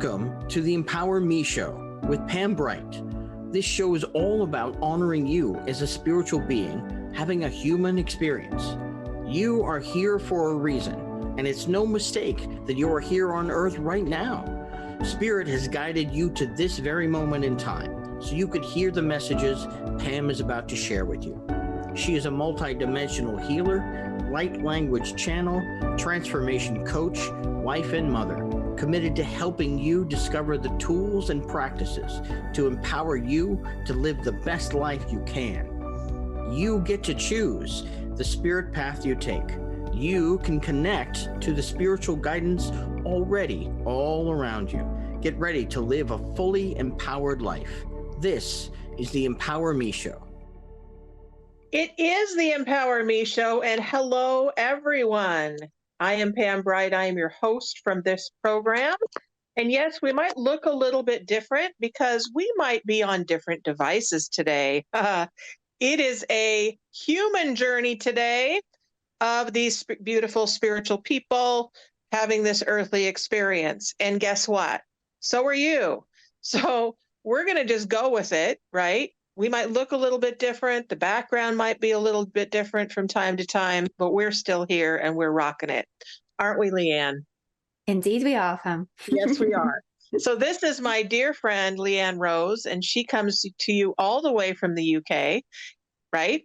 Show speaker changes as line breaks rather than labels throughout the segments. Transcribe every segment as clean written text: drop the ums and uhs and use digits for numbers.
Welcome to the Empower Me Show with Pam Bright. This show is all about honoring you as a spiritual being having a human experience. You are here for a reason, and it's no mistake that you are here on Earth right now. Spirit has guided you to this very moment in time, so you could hear the messages Pam is about to share with you. She is a multidimensional healer, light language channel, transformation coach, wife, and mother, committed to helping you discover the tools and practices to empower you to live the best life you can. You get to choose the spirit path you take. You can connect to the spiritual guidance already all around you. Get ready to live a fully empowered life. This is the Empower Me Show.
It is the Empower Me Show, and hello, everyone. I am Pam Bright. I am your host from this program. And yes, we might look a little bit different because we might be on different devices today. It is a human journey today of these beautiful spiritual people having this earthly experience. And guess what? So are you. So we're going to just go with it, right? We might look a little bit different. The background might be a little bit different from time to time, but we're still here and we're rocking it. Aren't we, Leanne?
Indeed we are, Pam.
Yes, we are. So this is my dear friend, Leanne Rose, and she comes to you all the way from the UK, right?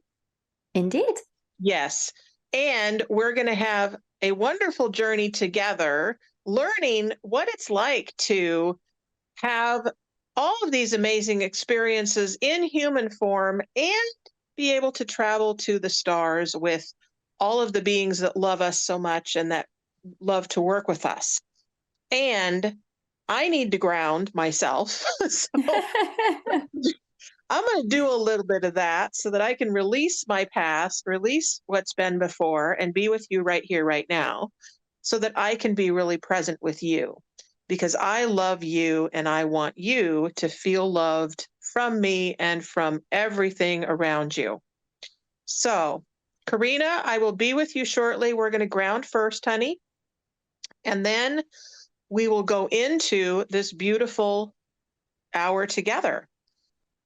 Indeed.
Yes. And we're going to have a wonderful journey together, learning what it's like to have all of these amazing experiences in human form and be able to travel to the stars with all of the beings that love us so much and that love to work with us. And I need to ground myself. So I'm going to do a little bit of that so that I can release my past, release what's been before, and be with you right here, right now, so that I can be really present with you. Because I love you and I want you to feel loved from me and from everything around you. So, Karina, I will be with you shortly. We're going to ground first, honey. And then we will go into this beautiful hour together.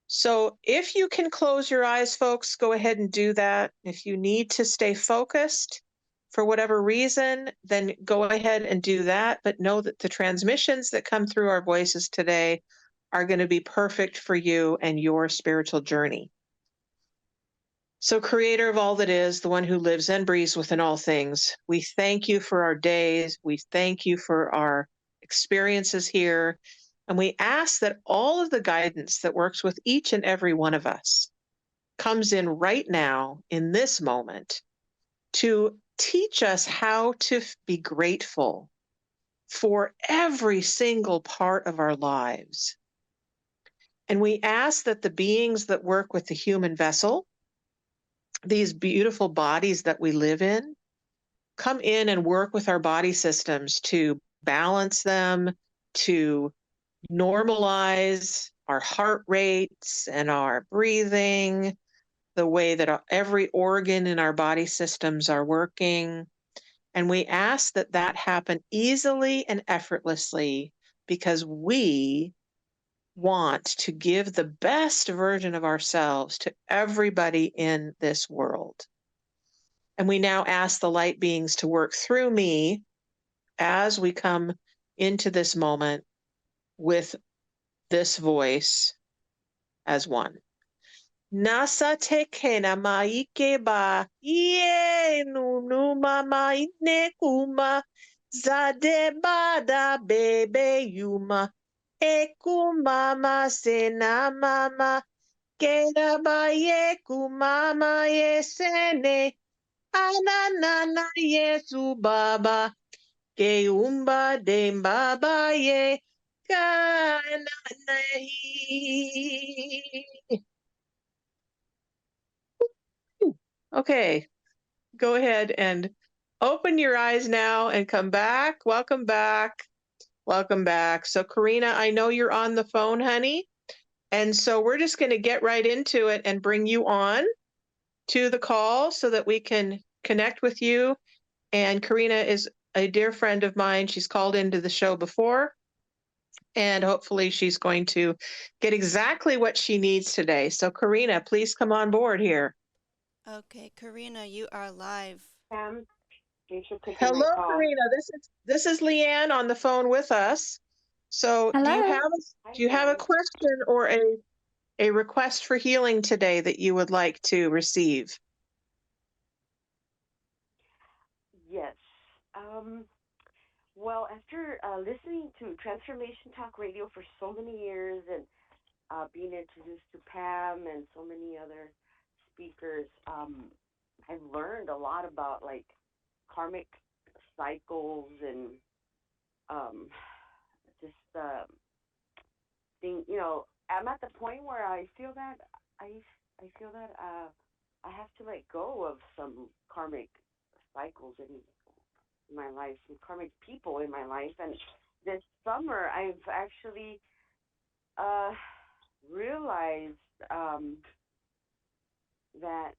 So if you can close your eyes, folks, go ahead and do that. If you need to stay focused for whatever reason, then go ahead and do that. But know that the transmissions that come through our voices today are going to be perfect for you and your spiritual journey. So, Creator of all that is, the one who lives and breathes within all things, we thank you for our days. We thank you for our experiences here. And we ask that all of the guidance that works with each and every one of us comes in right now, in this moment, to teach us how to be grateful for every single part of our lives. And we ask that the beings that work with the human vessel, these beautiful bodies that we live in, come in and work with our body systems to balance them, to normalize our heart rates and our breathing, the way that every organ in our body systems are working. And we ask that that happen easily and effortlessly because we want to give the best version of ourselves to everybody in this world. And we now ask the light beings to work through me as we come into this moment with this voice as one. Nasa tekena maike ba ye nunu mama ine kuma zade bada bebe yuma eku mama sena mama kera ba ye kumama ye sene ananana yesu baba ke umba de baba ye kananahi. Okay, go ahead and open your eyes now and come back. Welcome back. Welcome back. So, Karina, I know you're on the phone, honey. And so we're just going to get right into it and bring you on to the call so that we can connect with you. And Karina is a dear friend of mine. She's called into the show before. and hopefully she's going to get exactly what she needs today. So Karina, please come on board here.
Okay, Karina, you are live.
Thanks for taking my
Hello,
call.
Karina. This is Leanne on the phone with us. So do you
Hello.
have a question or a request for healing today that you would like to receive?
Yes. Well, after listening to Transformation Talk Radio for so many years and being introduced to Pam and so many other speakers, I've learned a lot about like karmic cycles and just thing. I'm at the point where I feel that I have to let go of some karmic cycles in my life, some karmic people in my life. And this summer, I've actually realized that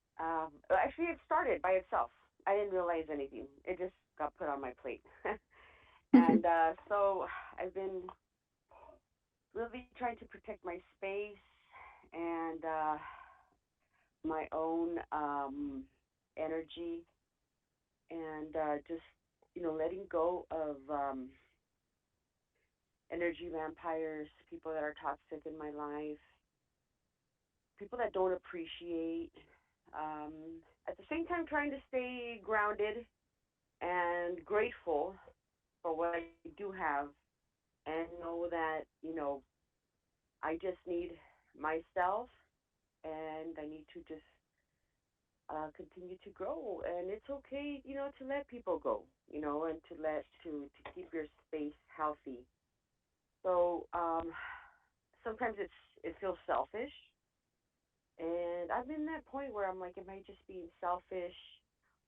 actually it started by itself. I didn't realize anything. It just got put on my plate. And so I've been really trying to protect my space and my own energy, and just letting go of energy vampires, people that are toxic in my life, people that don't appreciate. At the same time, trying to stay grounded and grateful for what I do have, and know that I just need myself, and I need to just continue to grow. And it's okay, to let people go, and to keep your space healthy. So sometimes it feels selfish, and I'm in that point where I'm like, am I just being selfish,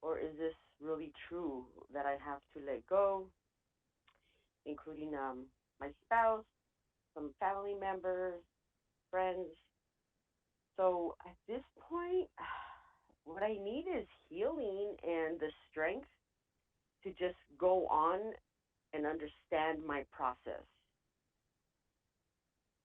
or is this really true that I have to let go, including my spouse, some family members, friends. So at this point, what I need is healing and the strength to just go on and understand my process.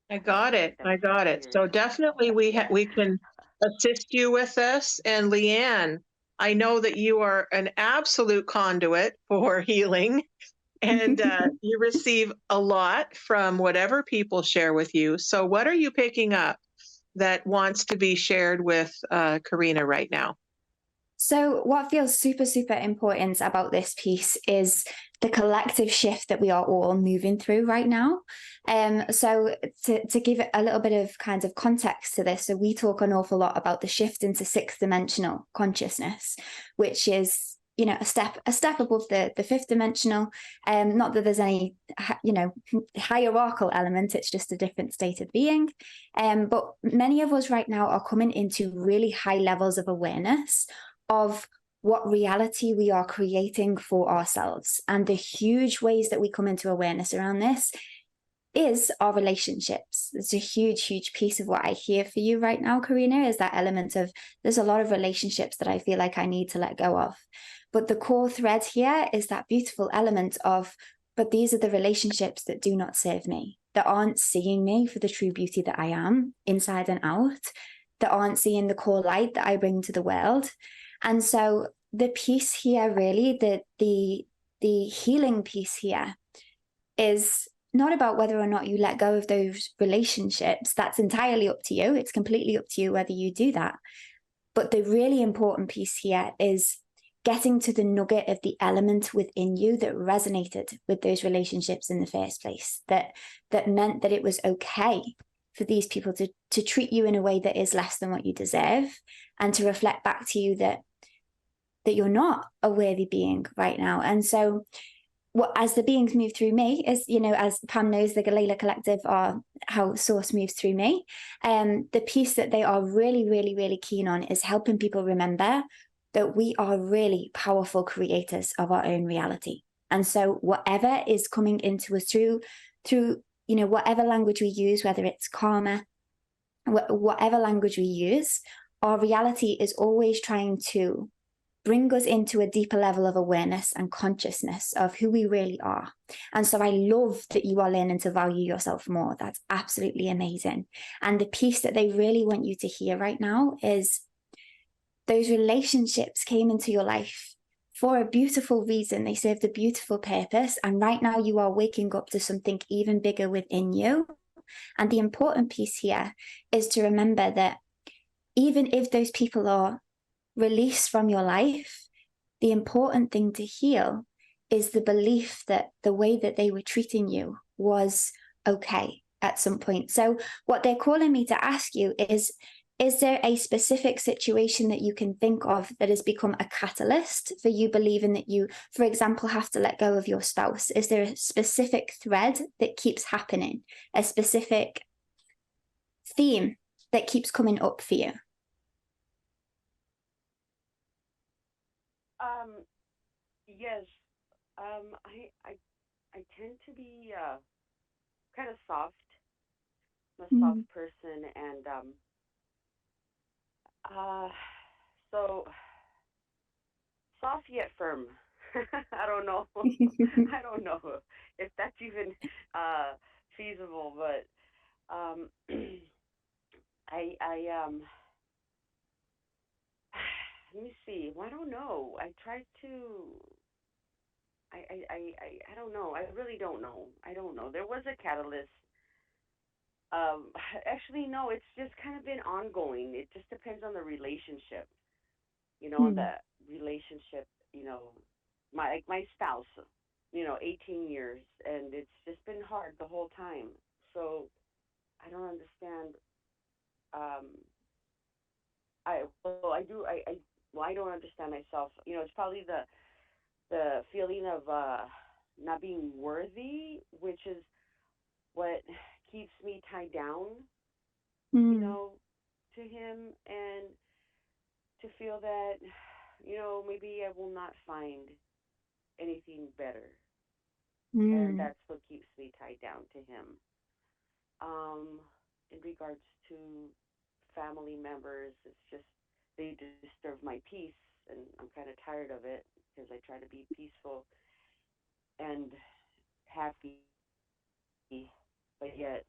I got it. So definitely we can assist you with this. And Leanne, I know that you are an absolute conduit for healing, and you receive a lot from whatever people share with you. So what are you picking up that wants to be shared with Karina right now?
So what feels super, super important about this piece is the collective shift that we are all moving through right now. So to give it a little bit of kind of context to this, so we talk an awful lot about the shift into sixth dimensional consciousness, which is a step above the fifth dimensional. Not that there's any hierarchical element, it's just a different state of being. But many of us right now are coming into really high levels of awareness of what reality we are creating for ourselves. And the huge ways that we come into awareness around this is our relationships. It's a huge, huge piece of what I hear for you right now, Karina, is that element of there's a lot of relationships that I feel like I need to let go of. But the core thread here is that beautiful element of, but these are the relationships that do not serve me, that aren't seeing me for the true beauty that I am inside and out, that aren't seeing the core light that I bring to the world. And so the piece here, really, the healing piece here is not about whether or not you let go of those relationships. That's entirely up to you. It's completely up to you whether you do that. But the really important piece here is getting to the nugget of the element within you that resonated with those relationships in the first place, that meant that it was okay for these people to treat you in a way that is less than what you deserve, and to reflect back to you that you're not a worthy being right now. And so as the beings move through me, as Pam knows, the Galayla Collective are how Source moves through me. The piece that they are really, really, really keen on is helping people remember that we are really powerful creators of our own reality. And so whatever is coming into us through whatever language we use, whether it's karma, whatever language we use, our reality is always trying to bring us into a deeper level of awareness and consciousness of who we really are. And so I love that you are learning to value yourself more. That's absolutely amazing. And the piece that they really want you to hear right now is those relationships came into your life for a beautiful reason. They served a beautiful purpose. And right now you are waking up to something even bigger within you. And the important piece here is to remember that even if those people are released from your life, the important thing to heal is the belief that the way that they were treating you was okay at some point. So what they're calling me to ask you is there a specific situation that you can think of that has become a catalyst for you believing that you, for example, have to let go of your spouse? Is there a specific thread that keeps happening, a specific theme that keeps coming up for you?
Yes. I tend to be kind of soft. I'm a soft person, and so soft yet firm. I don't know. I don't know if that's even feasible, but I let me see. Well, I don't know. I tried to. I don't know. I really don't know. I don't know. There was a catalyst. Actually, no. It's just kind of been ongoing. It just depends on the relationship. The relationship. My spouse. 18 years, and it's just been hard the whole time. So I don't understand. I don't understand myself. It's probably the feeling of not being worthy, which is what keeps me tied down, to him, and to feel that, maybe I will not find anything better. And that's what keeps me tied down to him. In regards to family members, it's just they disturb my peace, and I'm kind of tired of it because I try to be peaceful and happy, but yet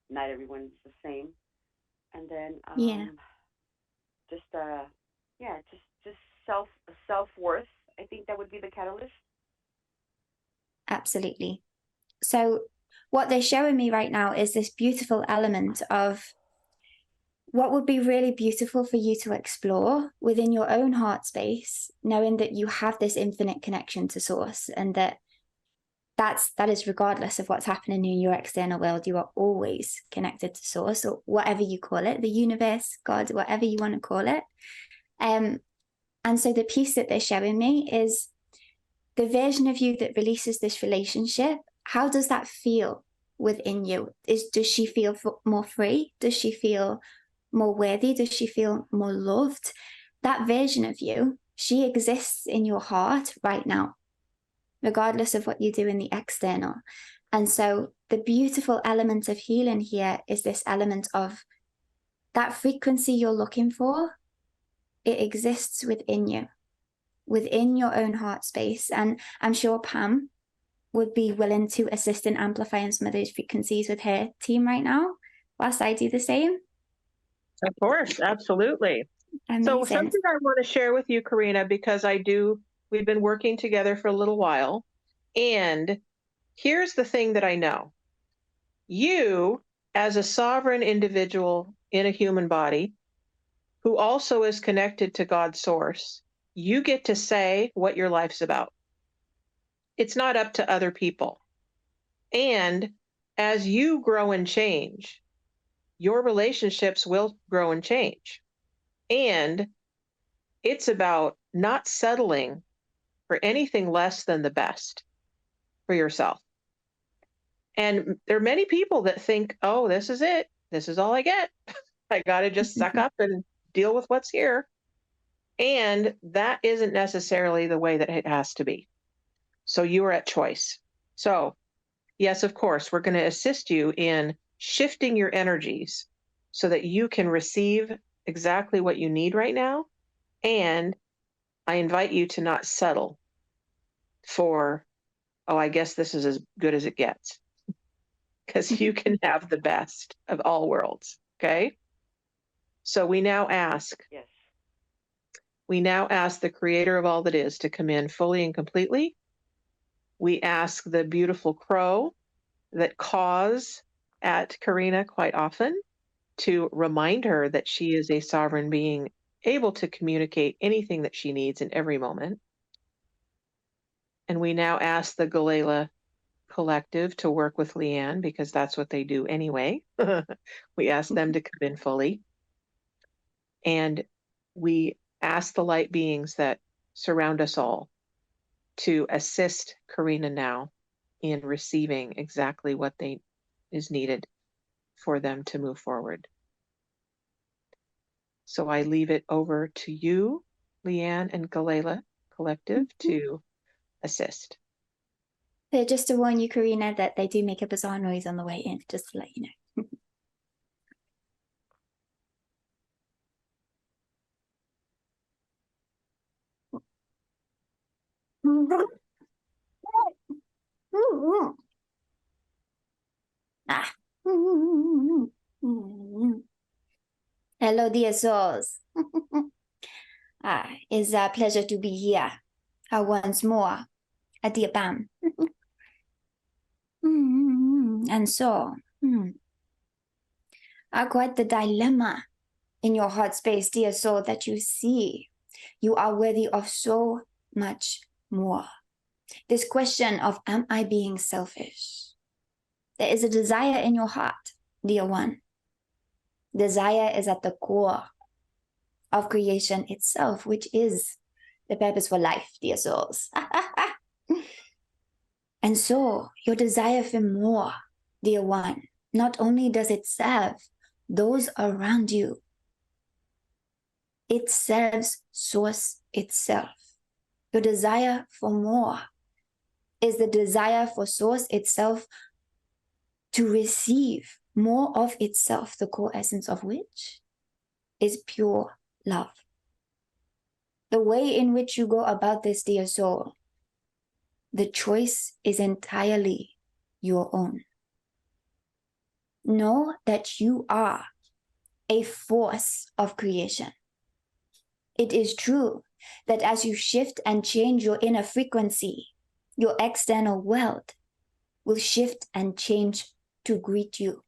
not everyone's the same. And then just self-worth. I think that would be the catalyst.
Absolutely. So what they're showing me right now is this beautiful element of what would be really beautiful for you to explore within your own heart space, knowing that you have this infinite connection to source, and that is regardless of what's happening in your external world. You are always connected to source, or whatever you call it, the universe, God, whatever you want to call it. And so the piece that they're showing me is the version of you that releases this relationship. How does that feel within you? Does she feel more free? Does she feel more worthy? Does she feel more loved? That version of you, she exists in your heart right now, regardless of what you do in the external. And so the beautiful element of healing here is this element of that frequency you're looking for. It exists within you, within your own heart space. And I'm sure Pam would be willing to assist in amplifying some of those frequencies with her team right now, whilst I do the same.
Of course, absolutely.
Amazing.
So something I want to share with you, Karina, because we've been working together for a little while. And here's the thing that I know. You, as a sovereign individual in a human body, who also is connected to God's source, you get to say what your life's about. It's not up to other people. And as you grow and change, your relationships will grow and change. And it's about not settling for anything less than the best for yourself. And there are many people that think, oh, this is it. This is all I get. I got to just suck up and deal with what's here. And that isn't necessarily the way that it has to be. So you are at choice. So yes, of course, we're going to assist you in shifting your energies so that you can receive exactly what you need right now. And I invite you to not settle for, oh, I guess this is as good as it gets, because you can have the best of all worlds. Okay. So we now ask
Yes.
the creator of all that is to come in fully and completely. We ask the beautiful crow that caws at Karina quite often to remind her that she is a sovereign being able to communicate anything that she needs in every moment. And we now ask the Galayla Collective to work with Leanne because that's what they do anyway. We ask them to come in fully. And we ask the light beings that surround us all to assist Karina now in receiving exactly what is needed for them to move forward. So I leave it over to you, Leanne and Galayla Collective, to assist.
So just to warn you, Karina, that they do make a bizarre noise on the way in, just to let you know. Ah. Hello, dear souls. It's a pleasure to be here once more at the BAM. And so, quite the dilemma in your heart space, dear soul, that you see you are worthy of so much more. This question of, am I being selfish? There is a desire in your heart, dear one. Desire is at the core of creation itself, which is the purpose for life, dear souls. And so, your desire for more, dear one, not only does it serve those around you, it serves Source itself. Your desire for more is the desire for Source itself to receive more of itself, the core essence of which is pure love. The way in which you go about this, dear soul, the choice is entirely your own. Know that you are a force of creation. It is true that as you shift and change your inner frequency, your external world will shift and change to greet you.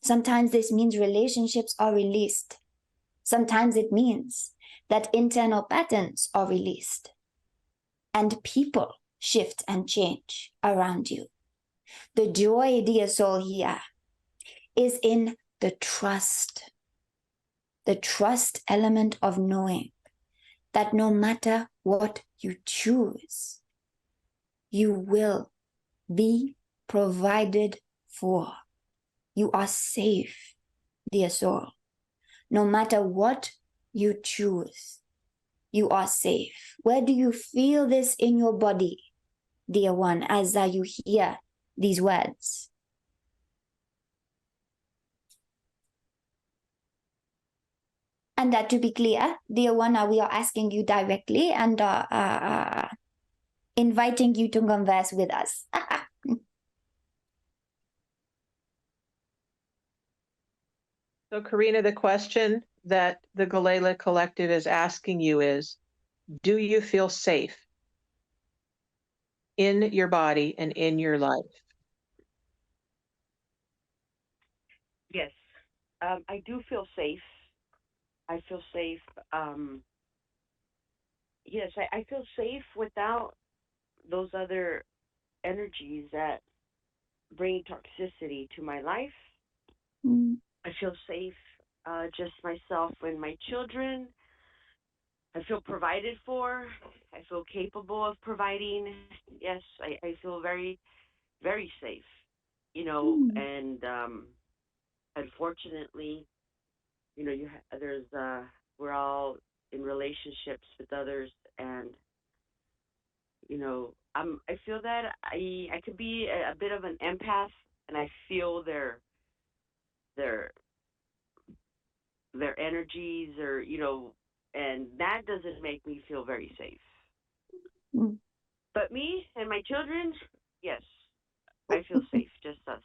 Sometimes this means relationships are released. Sometimes it means that internal patterns are released and people shift and change around you. The joy, dear soul, here is in the trust element of knowing that no matter what you choose, you will be provided for. You are safe, dear soul. No matter what you choose, you are safe. Where do you feel this in your body, dear one, as you hear these words? And to be clear, dear one, we are asking you directly and inviting you to converse with us.
So, Karina, the question that the Galayla Collective is asking you is, do you feel safe in your body and in your life?
Yes. I do feel safe. I feel safe. Yes, I feel safe without those other energies that bring toxicity to my life. I feel safe, just myself and my children. I feel provided for. I feel capable of providing. Yes, I feel very, very safe, and unfortunately, there's, we're all in relationships with others, and, I feel that I could be a bit of an empath, and I feel their energies, or and that doesn't make me feel very safe.
Mm.
But me and my children, yes, I feel safe, just us.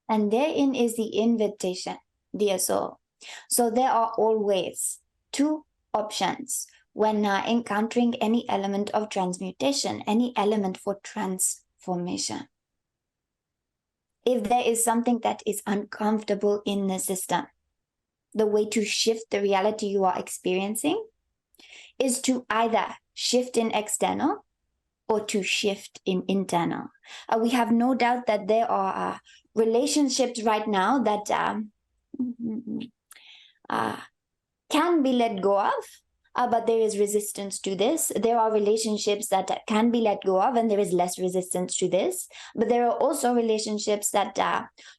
And therein is the invitation, dear soul. So there are always two options when encountering any element of transmutation, any element for transformation. If there is something that is uncomfortable in the system, the way to shift the reality you are experiencing is to either shift in external or to shift in internal. We have no doubt that there are relationships right now that can be let go of, but there is resistance to this. There are relationships that can be let go of, and there is less resistance to this. But there are also relationships that,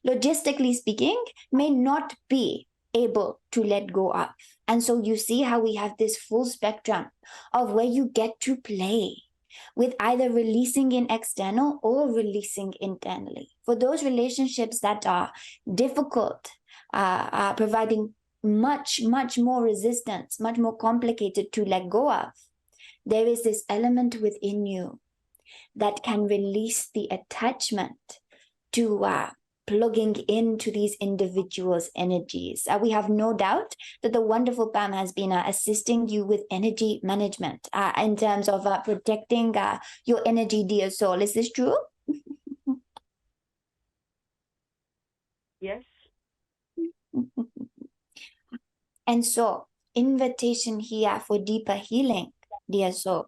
logistically speaking, may not be able to let go of. And so you see how we have this full spectrum of where you get to play with either releasing in external or releasing internally. For those relationships that are difficult, providing much more resistance, much more complicated to let go of, there is this element within you that can release the attachment to plugging into these individuals' energies. We have no doubt that the wonderful Pam has been assisting you with energy management in terms of protecting your energy, dear soul. Is this true?
Yes.
And so, invitation here for deeper healing, dear soul,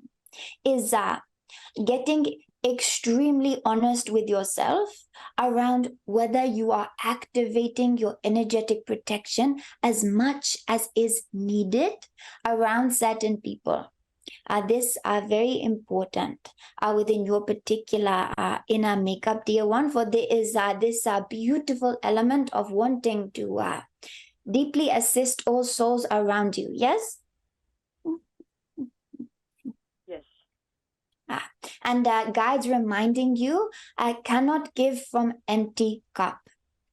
is getting extremely honest with yourself around whether you are activating your energetic protection as much as is needed around certain people. This are very important within your particular inner makeup, dear one, for there is this beautiful element of wanting to deeply assist all souls around you. Yes?
Yes.
And guides reminding you, I cannot give from empty cup.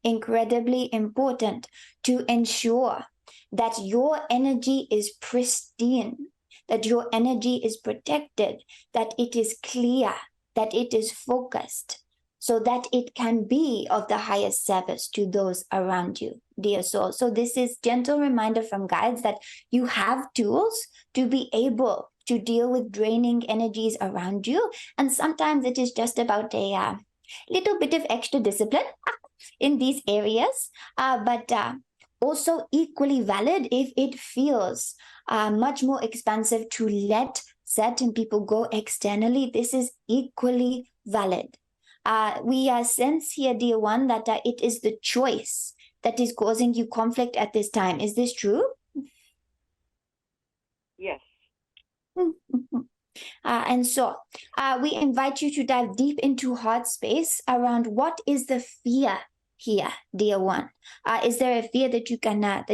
Incredibly important to ensure that your energy is pristine, that your energy is protected, that it is clear, that it is focused, so that it can be of the highest service to those around you, dear soul. So this is gentle reminder from guides that you have tools to be able to deal with draining energies around you. And sometimes it is just about a little bit of extra discipline in these areas, but also equally valid if it feels much more expansive to let certain people go externally. This is equally valid. We sense here, dear one, that it is the choice that is causing you conflict at this time. Is this true?
Yes.
And so we invite you to dive deep into heart space around what is the fear here, dear one. Is there a fear that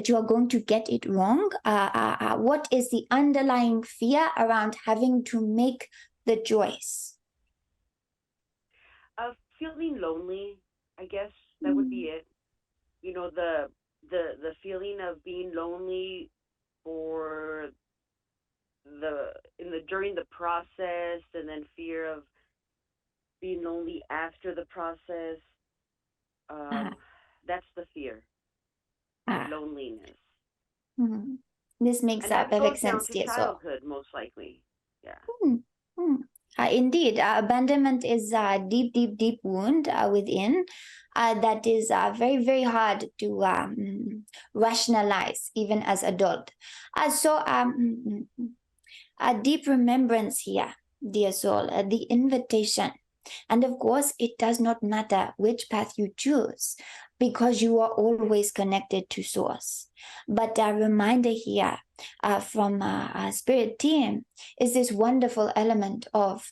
you are going to get it wrong? What is the underlying fear around having to make the choice?
Feeling lonely, I guess that would be it. You know, the feeling of being lonely for during the process, and then fear of being lonely after the process. That's the fear. Loneliness.
Mm-hmm. This makes
And that
perfect
goes down
sense,
to
dear soul.
childhood, most likely. Yeah.
Indeed, abandonment is a deep wound within that is very, very hard to rationalize, even as adult. A deep remembrance here, dear soul, the invitation. And of course, it does not matter which path you choose, because you are always connected to source. But a reminder here from our spirit team is this wonderful element of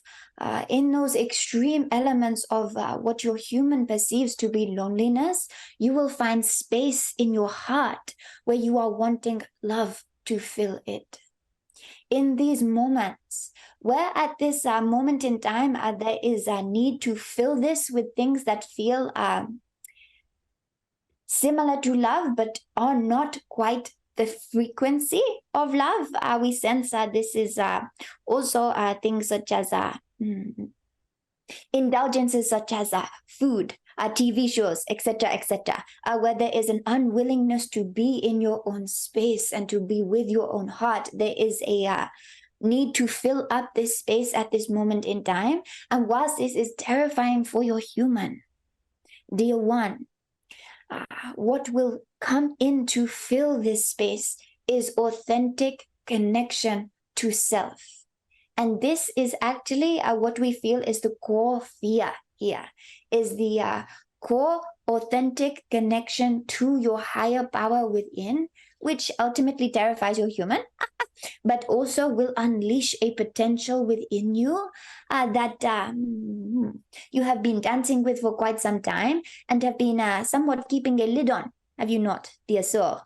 in those extreme elements of what your human perceives to be loneliness, you will find space in your heart where you are wanting love to fill it. In these moments, where at this moment in time there is a need to fill this with things that feel similar to love but are not quite the frequency of love. We sense this is also things such as indulgences such as food, TV shows, etc., etc., where there is an unwillingness to be in your own space and to be with your own heart. There is a need to fill up this space at this moment in time. And whilst this is terrifying for your human, dear one, what will come in to fill this space is authentic connection to self. And this is actually what we feel is the core fear here, is the core authentic connection to your higher power within, which ultimately terrifies your human, but also will unleash a potential within you that you have been dancing with for quite some time and have been somewhat keeping a lid on, have you not, dear soul?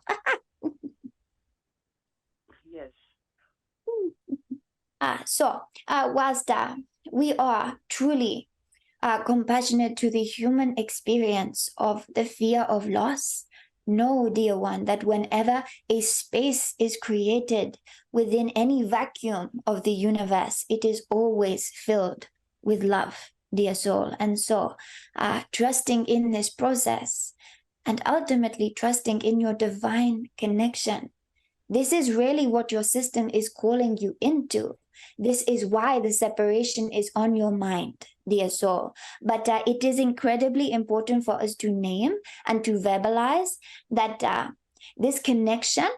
Yes.
Whilst we are truly compassionate to the human experience of the fear of loss, know, dear one, that whenever a space is created within any vacuum of the universe, it is always filled with love, dear soul. And so, trusting in this process and ultimately trusting in your divine connection, this is really what your system is calling you into. This is why the separation is on your mind, dear soul. But it is incredibly important for us to name and to verbalize that this connection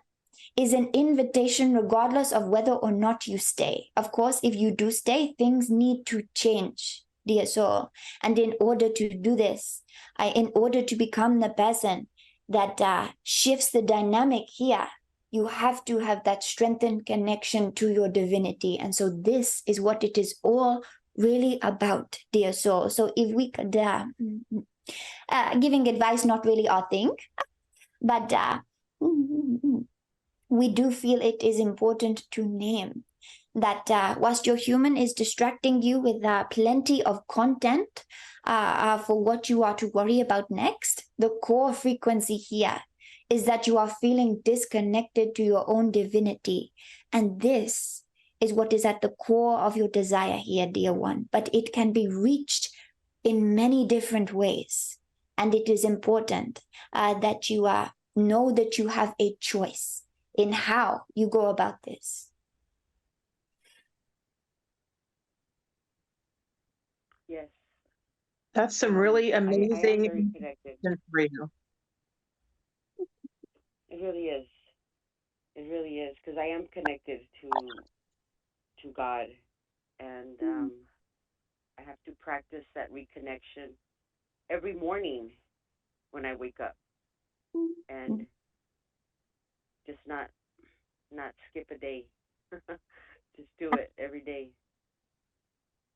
is an invitation regardless of whether or not you stay. Of course, if you do stay, things need to change, dear soul. And in order to do this, in order to become the person that shifts the dynamic here, you have to have that strengthened connection to your divinity. And so this is what it is all really about, dear soul. So if we could, giving advice, not really our thing, but we do feel it is important to name that whilst your human is distracting you with plenty of content for what you are to worry about next, the core frequency here is that you are feeling disconnected to your own divinity. And this is what is at the core of your desire here, dear one. But it can be reached in many different ways. And it is important that you know that you have a choice in how you go about this.
Yes.
That's some really
I am
amazing
very connected.
information.
It really is. It really is, because I am connected to God, and I have to practice that reconnection every morning when I wake up, and just not skip a day. Just do it every day.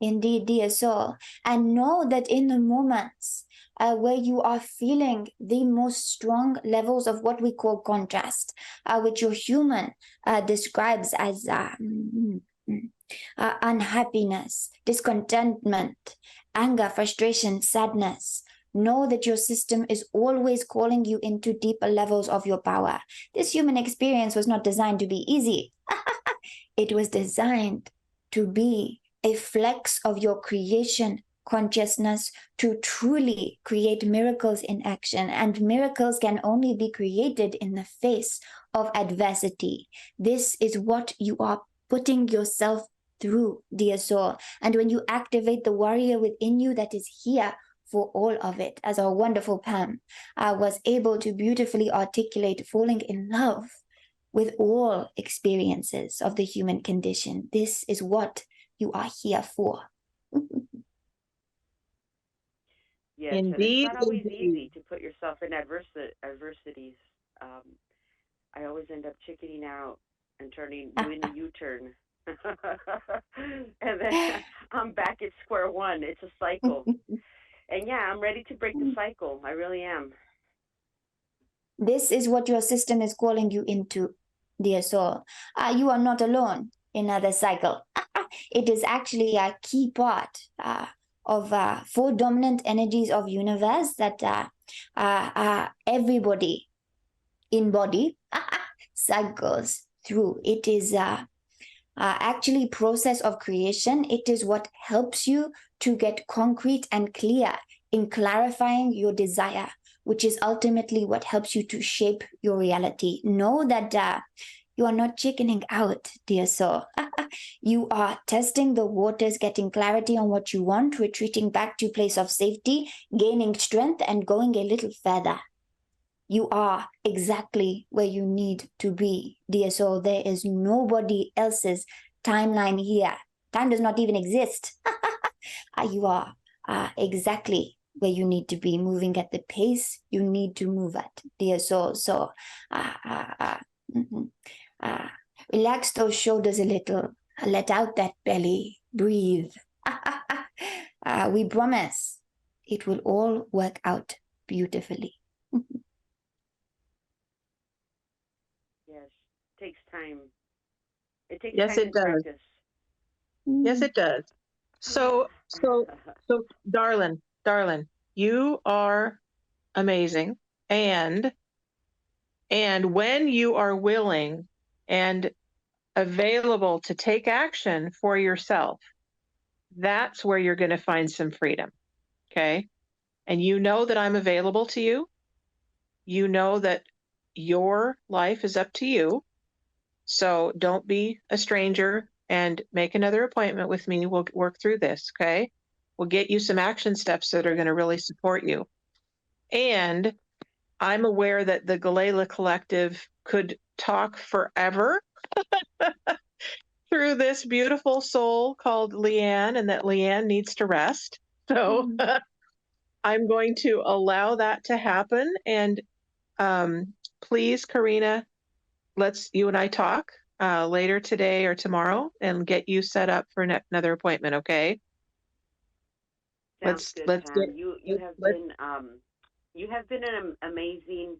Indeed, dear soul. And know that in the moments where you are feeling the most strong levels of what we call contrast, which your human describes as unhappiness, discontentment, anger, frustration, sadness, know that your system is always calling you into deeper levels of your power. This human experience was not designed to be easy. It was designed to be a flex of your creation consciousness to truly create miracles in action. And miracles can only be created in the face of adversity. This is what you are putting yourself through, dear soul. And when you activate the warrior within you that is here for all of it, as our wonderful Pam was able to beautifully articulate, falling in love with all experiences of the human condition. This is what you are here for.
Yes,
Indeed,
and it's not always
indeed.
easy to put yourself in adversities. I always end up chickening out and doing the U-turn. And then I'm back at square one. It's a cycle. And yeah, I'm ready to break the cycle. I really am.
This is what your system is calling you into, dear soul. You are not alone in the cycle. It is actually a key part of four dominant energies of universe that everybody in body cycles through. It is actually process of creation. It is what helps you to get concrete and clear in clarifying your desire, which is ultimately what helps you to shape your reality. Know that you are not chickening out, dear soul. You are testing the waters, getting clarity on what you want, retreating back to a place of safety, gaining strength, and going a little further. You are exactly where you need to be, dear soul. There is nobody else's timeline here. Time does not even exist. You are exactly where you need to be, moving at the pace you need to move at, dear soul. So relax those shoulders a little, let out that belly, breathe. We promise it will all work out beautifully.
Yes, takes time. It takes
Yes,
time
it
and
does.
practice.
Yes, it does. So, darling, you are amazing. And when you are willing and available to take action for yourself, that's where you're going to find some freedom. Okay. And you know that I'm available to you. You know that your life is up to you. So don't be a stranger and make another appointment with me. We'll work through this. Okay. We'll get you some action steps that are going to really support you. And I'm aware that the Galayla Collective could talk forever through this beautiful soul called Leanne, and that Leanne needs to rest. So I'm going to allow that to happen. And please, Karina, let's you and I talk later today or tomorrow and get you set up for another appointment. Okay?
Sounds good,
let's
Pam.
get
You have been an amazing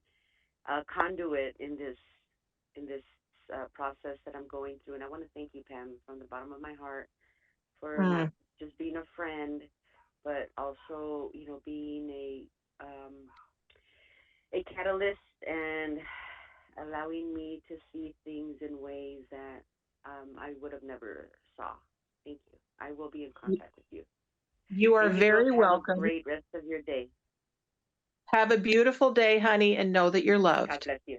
conduit in this process that I'm going through, and I want to thank you, Pam, from the bottom of my heart for not just being a friend, but also, being a catalyst and allowing me to see things in ways that I would have never saw. Thank you. I will be in contact with you.
You are
And you
very
both have
welcome.
a great rest of your day.
Have a beautiful day, honey, and know that you're
God
loved.
bless you.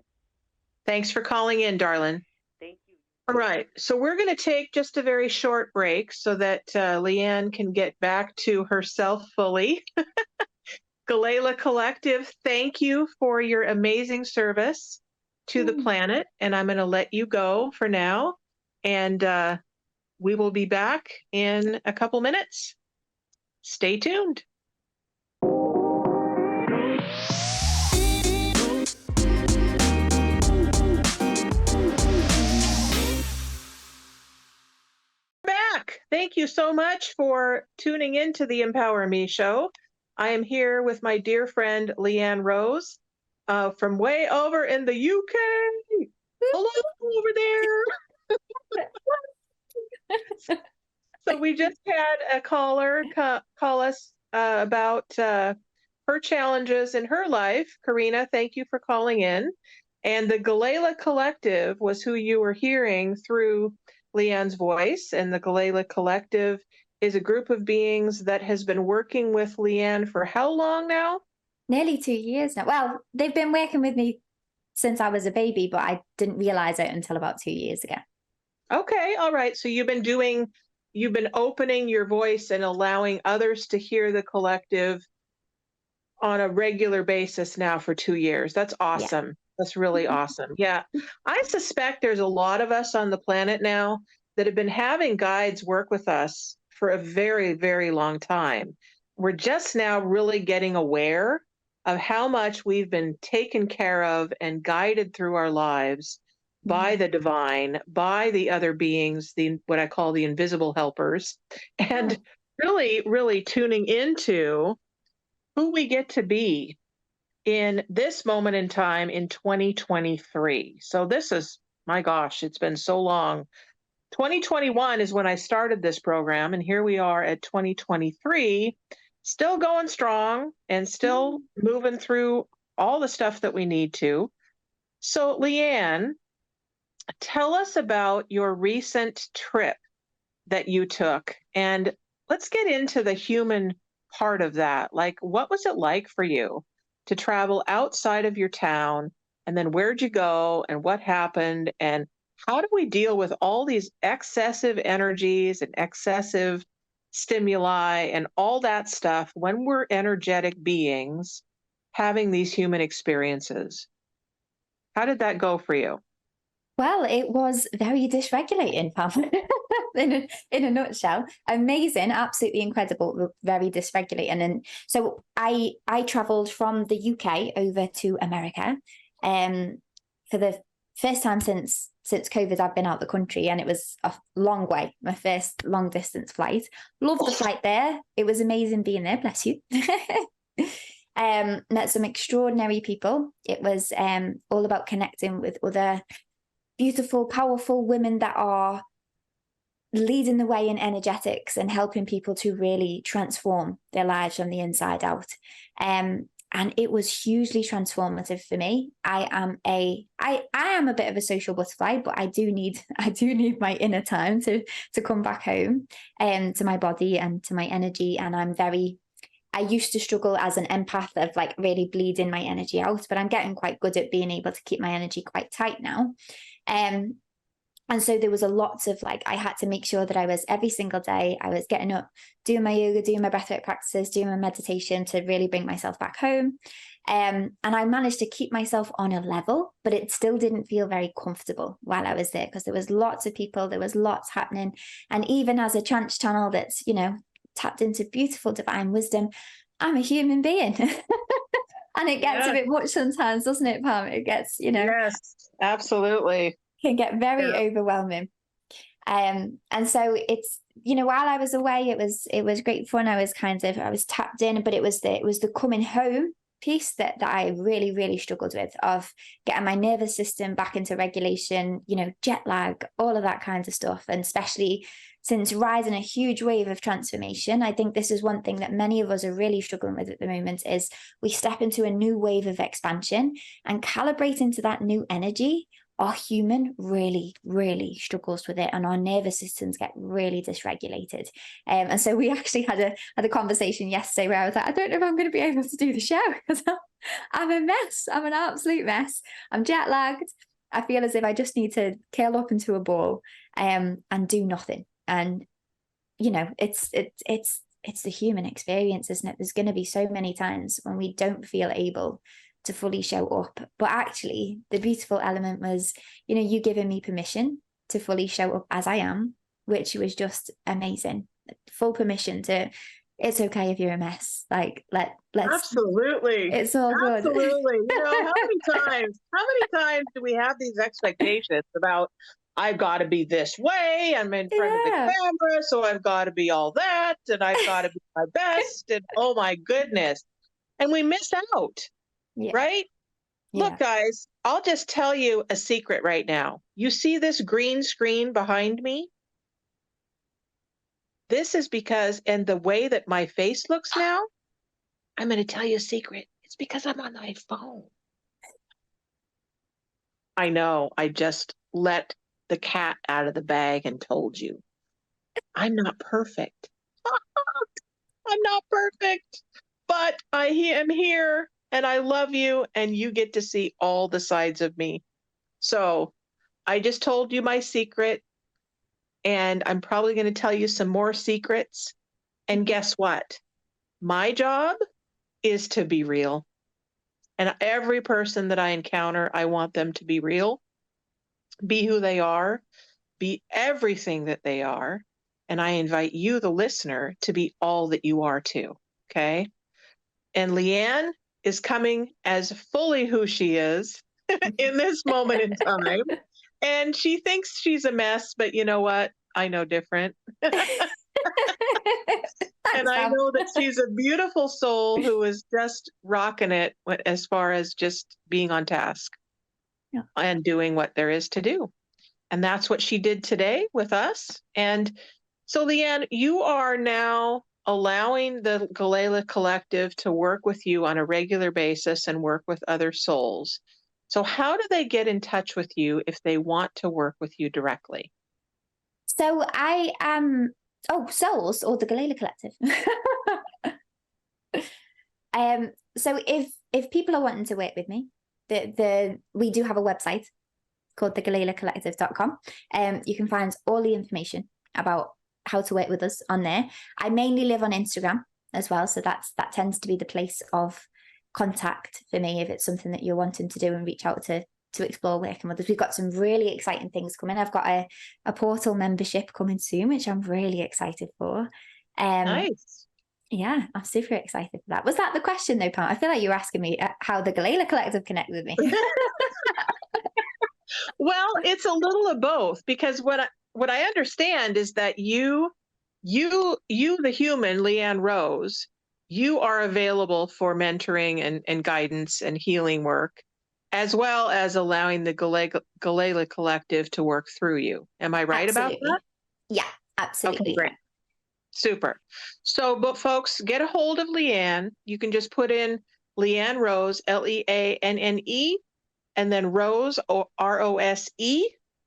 Thanks for calling in, darling.
Thank you.
All right, so we're going to take just a very short break so that Leanne can get back to herself fully. Galayla Collective, thank you for your amazing service to the planet, and I'm going to let you go for now, and we will be back in a couple minutes. Stay tuned. Back. Thank you so much for tuning in to the Empower Me show. I am here with my dear friend Leanne Rose from way over in the UK. Hello over there. So we just had a caller call us about her challenges in her life. Karina, thank you for calling in. And the Galayla Collective was who you were hearing through Leanne's voice. And the Galayla Collective is a group of beings that has been working with Leanne for how long now?
Nearly 2 years now. Well, they've been working with me since I was a baby, but I didn't realize it until about 2 years ago.
Okay, all right. So you've been opening your voice and allowing others to hear the collective on a regular basis now for 2 years. That's awesome. Yeah. That's really awesome. Yeah. I suspect there's a lot of us on the planet now that have been having guides work with us for a very, very long time. We're just now really getting aware of how much we've been taken care of and guided through our lives by the divine, by the other beings, what I call the invisible helpers, and really, really tuning into who we get to be in this moment in time in 2023. So this is, my gosh, it's been so long. 2021 is when I started this program, and here we are at 2023, still going strong and still moving through all the stuff that we need to. So, Leanne, tell us about your recent trip that you took. And let's get into the human part of that. Like, what was it like for you to travel outside of your town? And then where'd you go and what happened? And how do we deal with all these excessive energies and excessive stimuli and all that stuff when we're energetic beings having these human experiences? How did that go for you?
Well, it was very dysregulating, Pam. In a nutshell, amazing, absolutely incredible, very dysregulating. And so I travelled from the UK over to America, for the first time since COVID. I've been out the country, and it was a long way. My first long distance flight. Loved the flight there. It was amazing being there. Bless you. Met some extraordinary people. It was all about connecting with other beautiful, powerful women that are leading the way in energetics and helping people to really transform their lives from the inside out. And it was hugely transformative for me. I am a bit of a social butterfly, but I do need my inner time to come back home, to my body and to my energy. And I used to struggle as an empath of like really bleeding my energy out, but I'm getting quite good at being able to keep my energy quite tight now. And so there was a lot of like, I had to make sure that I was every single day, I was getting up, doing my yoga, doing my breathwork practices, doing my meditation to really bring myself back home. And I managed to keep myself on a level, but it still didn't feel very comfortable while I was there, because there was lots of people, there was lots happening. And even as a trance channel that's, tapped into beautiful divine wisdom, I'm a human being. And it gets a bit much sometimes, doesn't it, Pam? It gets,
Yes, absolutely.
Can get very overwhelming. And so it's, while I was away, it was great fun. I was tapped in, but it was the coming home piece that I really, really struggled with, of getting my nervous system back into regulation, jet lag, all of that kinds of stuff. And especially since riding a huge wave of transformation, I think this is one thing that many of us are really struggling with at the moment, is we step into a new wave of expansion, and calibrating to that new energy. Our human really, really struggles with it, and our nervous systems get really dysregulated. And so we actually had a conversation yesterday where I was like, I don't know if I'm going to be able to do the show, because I'm a mess. I'm an absolute mess. I'm jet lagged. I feel as if I just need to curl up into a ball and do nothing. And it's the human experience, isn't it? There's going to be so many times when we don't feel able to fully show up. But actually, the beautiful element was, you giving me permission to fully show up as I am, which was just amazing. Full permission to, it's okay if you're a mess. Like, let's
absolutely.
It's all good.
Absolutely. How many times do we have these expectations about, I've got to be this way, I'm in front of the camera, so I've got to be all that, and I've got to be my best, and oh my goodness. And we miss out. Yeah. Right? Yeah. Look, guys, I'll just tell you a secret right now. You see this green screen behind me? This is because, and the way that my face looks now, I'm going to tell you a secret. It's because I'm on my phone. I know, I just let the cat out of the bag and told you. I'm not perfect. I'm not perfect, but I am here. And I love you, and you get to see all the sides of me. So I just told you my secret, and I'm probably going to tell you some more secrets. And guess what? My job is to be real. And every person that I encounter, I want them to be real, be who they are, be everything that they are. And I invite you, the listener, to be all that you are too. Okay? And Leanne is coming as fully who she is in this moment in time. And she thinks she's a mess, but you know what? I know different. And I know that she's a beautiful soul who is just rocking it as far as just being on task and doing what there is to do. And that's what she did today with us. And so, Leanne, you are now allowing the Galayla Collective to work with you on a regular basis and work with other souls. So how do they get in touch with you if they want to work with you directly?
So I am, Souls or the Galayla Collective. So if people are wanting to work with me, we do have a website called thegalaylcollective.com. You can find all the information about how to work with us on there. I mainly live on Instagram as well, so that tends to be the place of contact for me if it's something that you're wanting to do and reach out to explore working with us. We've got some really exciting things coming. I've got a portal membership coming soon, which I'm really excited for.
Nice.
Yeah, I'm super excited for that. Was that the question though, Pam? I feel like you were asking me how the Galayla Collective connected with me.
Well, it's a little of both, because what I understand is that you, the human, Leanne Rose, you are available for mentoring and guidance and healing work, as well as allowing the Galayla Collective to work through you. Am I right about
Absolutely.
that?
Yeah, absolutely.
Okay, great. Super. So, but folks, get a hold of Leanne. You can just put in Leanne Rose, Leanne, and then Rose, Rose,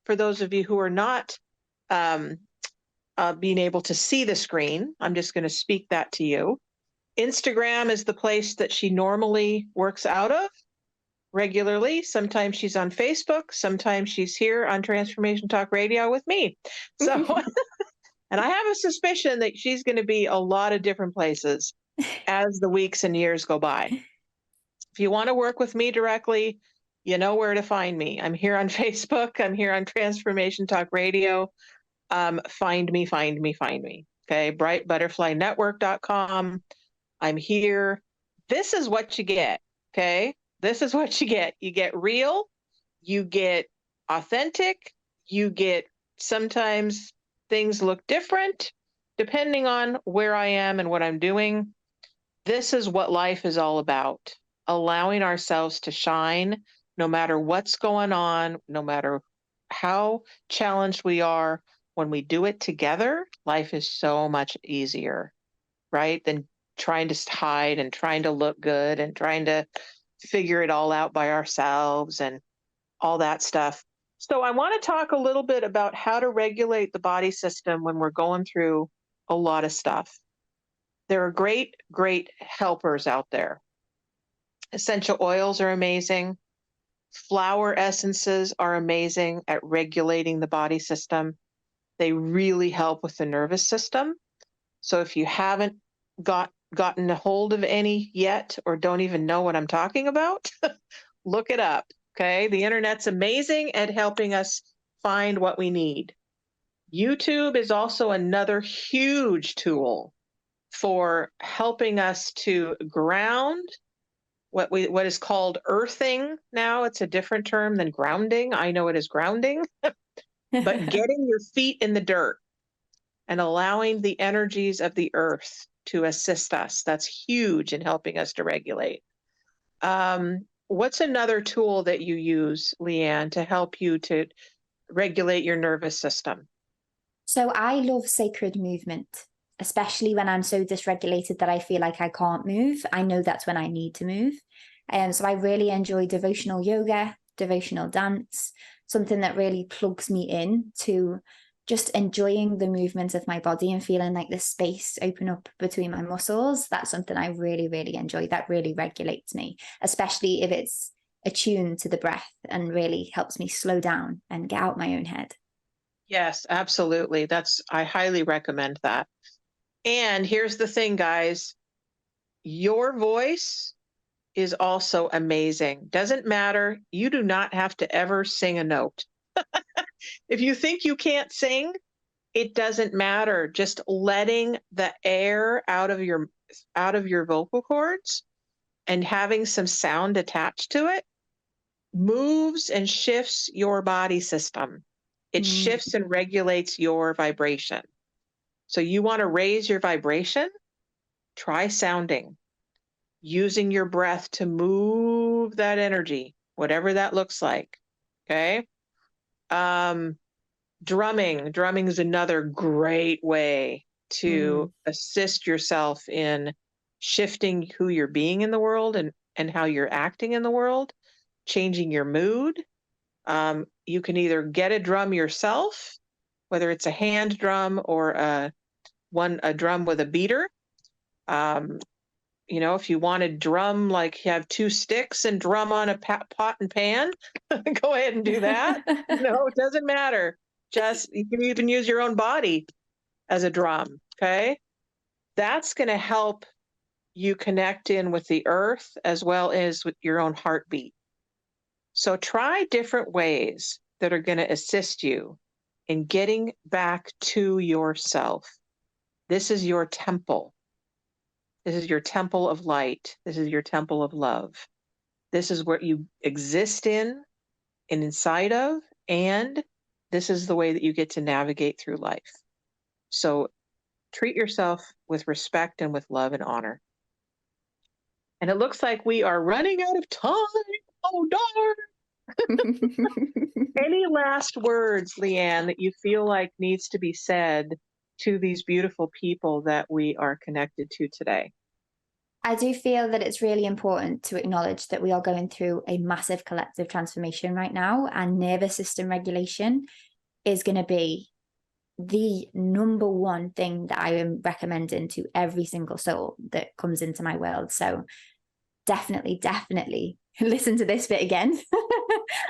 for those of you who are not being able to see the screen. I'm just going to speak that to you. Instagram is the place that she normally works out of regularly. Sometimes she's on Facebook. Sometimes she's here on Transformation Talk Radio with me. So, and I have a suspicion that she's going to be a lot of different places as the weeks and years go by. If you want to work with me directly, you know where to find me. I'm here on Facebook. I'm here on Transformation Talk Radio. Find me. Okay. brightbutterflynetwork.com. I'm here. This is what you get. Okay. This is what you get. You get real, you get authentic, you get sometimes things look different depending on where I am and what I'm doing. This is what life is all about. Allowing ourselves to shine no matter what's going on, no matter how challenged we are. When we do it together, life is so much easier, right? Than trying to hide and trying to look good and trying to figure it all out by ourselves and all that stuff. So I want to talk a little bit about how to regulate the body system when we're going through a lot of stuff. There are great, great helpers out there. Essential oils are amazing. Flower essences are amazing at regulating the body system. They really help with the nervous system. So if you haven't gotten a hold of any yet or don't even know what I'm talking about, look it up. Okay. The internet's amazing at helping us find what we need. YouTube is also another huge tool for helping us to ground what is called earthing now. It's a different term than grounding. I know it is grounding, but getting your feet in the dirt and allowing the energies of the earth to assist us. That's huge in helping us to regulate. What's another tool that you use, Leanne, to help you to regulate your nervous system?
So I love sacred movement, especially when I'm so dysregulated that I feel like I can't move. I know that's when I need to move. So I really enjoy devotional yoga, devotional dance, something that really plugs me in to just enjoying the movement of my body and feeling like the space open up between my muscles. That's something I really, really enjoy. That really regulates me, especially if it's attuned to the breath and really helps me slow down and get out my own head.
Yes, absolutely. I highly recommend that. And here's the thing, guys. Your voice is also amazing. Doesn't matter. You do not have to ever sing a note. If you think you can't sing, it doesn't matter. Just letting the air out of your vocal cords and having some sound attached to it moves and shifts your body system. It shifts and regulates your vibration. So you want to raise your vibration? Try sounding, using your breath to move that energy, whatever that looks like. Okay. Drumming is another great way to assist yourself in shifting who you're being in the world and how you're acting in the world. changing your mood. You can either get a drum yourself, whether it's a hand drum or a drum with a beater. If you want to drum, like you have two sticks and drum on a pot and pan, go ahead and do that. It doesn't matter. You can even use your own body as a drum. Okay. That's going to help you connect in with the earth as well as with your own heartbeat. So try different ways that are going to assist you in getting back to yourself. This is your temple. This is your temple of light. This is your temple of love. This is what you exist in and inside of, and this is the way that you get to navigate through life. So treat yourself with respect and with love and honor. And it looks like we are running out of time. Oh, darn. Any last words, Leanne, that you feel like needs to be said to these beautiful people that we are connected to today?
I do feel that it's really important to acknowledge that we are going through a massive collective transformation right now, and nervous system regulation is going to be the number one thing that I am recommending to every single soul that comes into my world. So definitely listen to this bit again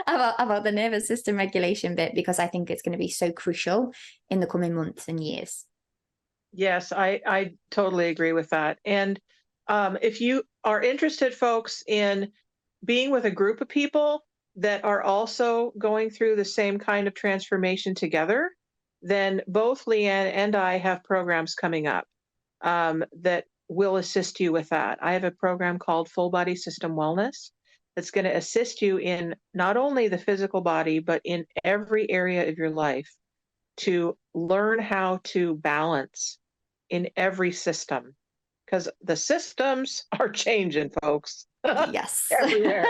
about the nervous system regulation bit, because I think it's going to be so crucial in the coming months and years.
Yes, I totally agree with that. And if you are interested, folks, in being with a group of people that are also going through the same kind of transformation together, then both Leanne and I have programs coming up that will assist you with that. I have a program called Full Body System Wellness that's going to assist you in not only the physical body, but in every area of your life to learn how to balance in every system, because the systems are changing, folks.
Yes.
Everywhere.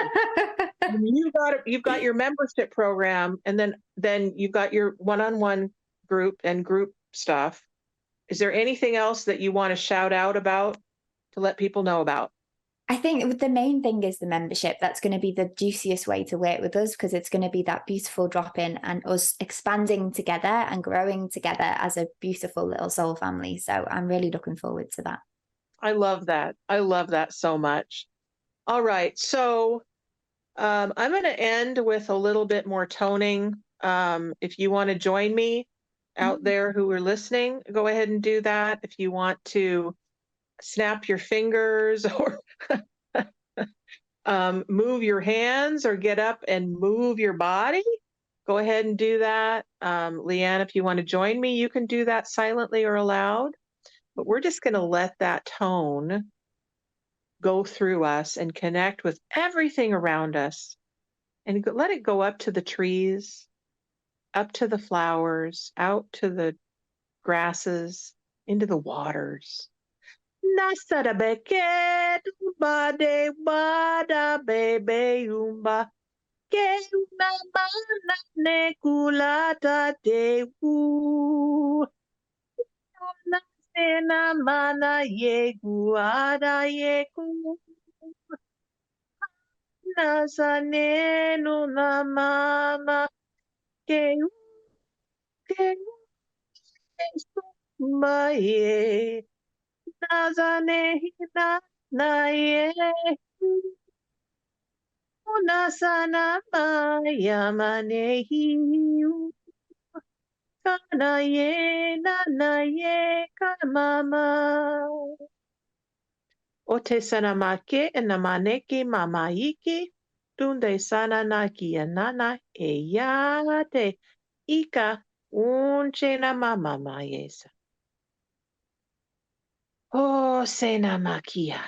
You've got your membership program, and then you've got your one-on-one group and group stuff. Is there anything else that you want to shout out about to let people know about?
I think the main thing is the membership. That's going to be the juiciest way to work with us, because it's going to be that beautiful drop in and us expanding together and growing together as a beautiful little soul family. So I'm really looking forward to that.
I love that. I love that so much. All right. So I'm going to end with a little bit more toning. If you want to join me out there who are listening, go ahead and do that. If you want to snap your fingers or move your hands or get up and move your body, go ahead and do that. Leanne, if you want to join me, you can do that silently or aloud. But we're just going to let that tone go through us and connect with everything around us, and let it go up to the trees, up to the flowers, out to the grasses, into the waters. Nasada beke bade bada bebe umba ke una mana ne kulata de u na sena mana ye guada ye ku nasane no na mama ke ma ye nazane na na ye una sana maya manehi kana ye na ye kamama o te sana make na maneki mamaiki tunde sana na kia nana e ya te ika unche na mama mayesa. Oh, sena makia.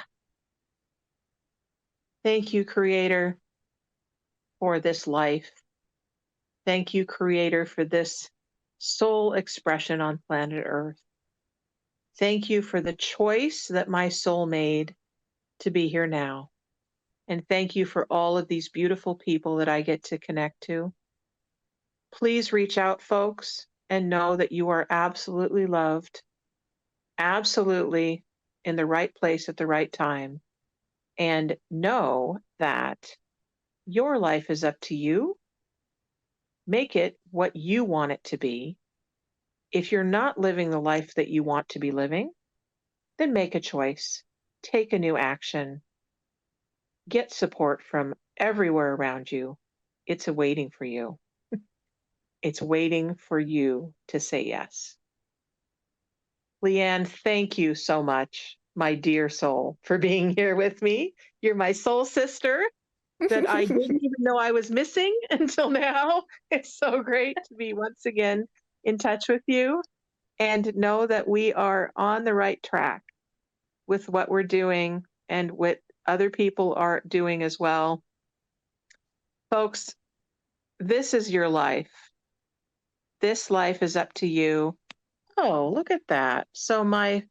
Thank you, Creator, for this life. Thank you, Creator, for this soul expression on planet Earth. Thank you for the choice that my soul made to be here now. And thank you for all of these beautiful people that I get to connect to. Please reach out, folks, and know that you are absolutely loved, absolutely in the right place at the right time. And know that Your life is up to you. Make it what you want it to be. If you're not living the life that you want to be living, then make a choice. Take a new action. Get support from everywhere around you. It's waiting for you. It's waiting for you to say yes. Leanne, thank you so much, my dear soul, for being here with me. You're my soul sister that I didn't even know I was missing until now. It's so great to be once again in touch with you and know that we are on the right track with what we're doing and what other people are doing as well. Folks, this is your life. This life is up to you. Oh, look at that. So my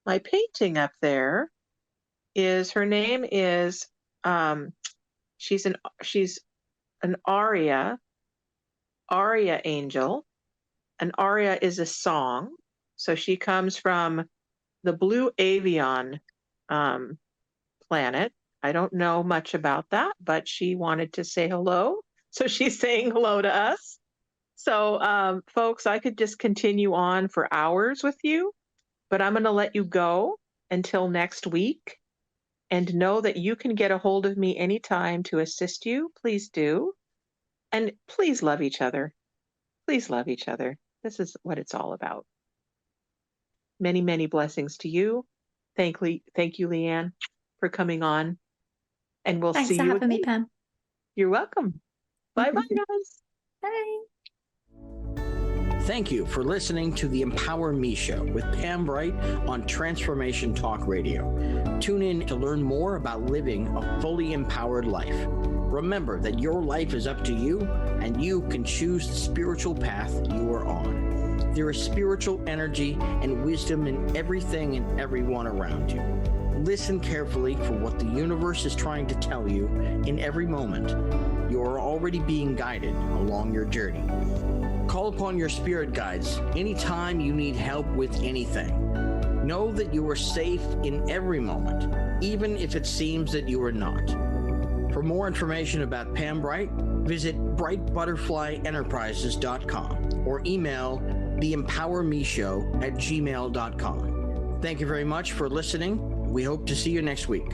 painting up there is, her name is she's an aria angel. An aria is a song. So she comes from the blue avian planet. I don't know much about that, but she wanted to say hello. So she's saying hello to us. So folks, I could just continue on for hours with you, but I'm going to let you go until next week. And know that you can get a hold of me anytime to assist you. Please do. And please love each other. Please love each other. This is what it's all about. Many, many blessings to you. Thank you, Leanne, for coming on. And we'll
Thanks
see
for
you
having me,
again.
Pam.
You're welcome. Bye-bye, guys.
Bye.
Thank you for listening to the Empower Me Show with Pam Bright on Transformation Talk Radio. Tune in to learn more about living a fully empowered life. Remember that your life is up to you, and you can choose the spiritual path you are on. There is spiritual energy and wisdom in everything and everyone around you. Listen carefully for what the universe is trying to tell you in every moment. You are already being guided along your journey. Call upon your spirit guides anytime you need help with anything. Know that you are safe in every moment, even if it seems that you are not. For more information about Pam Bright, visit brightbutterflyenterprises.com or email theempowermeshow@gmail.com. Thank you very much for listening. We hope to see you next week.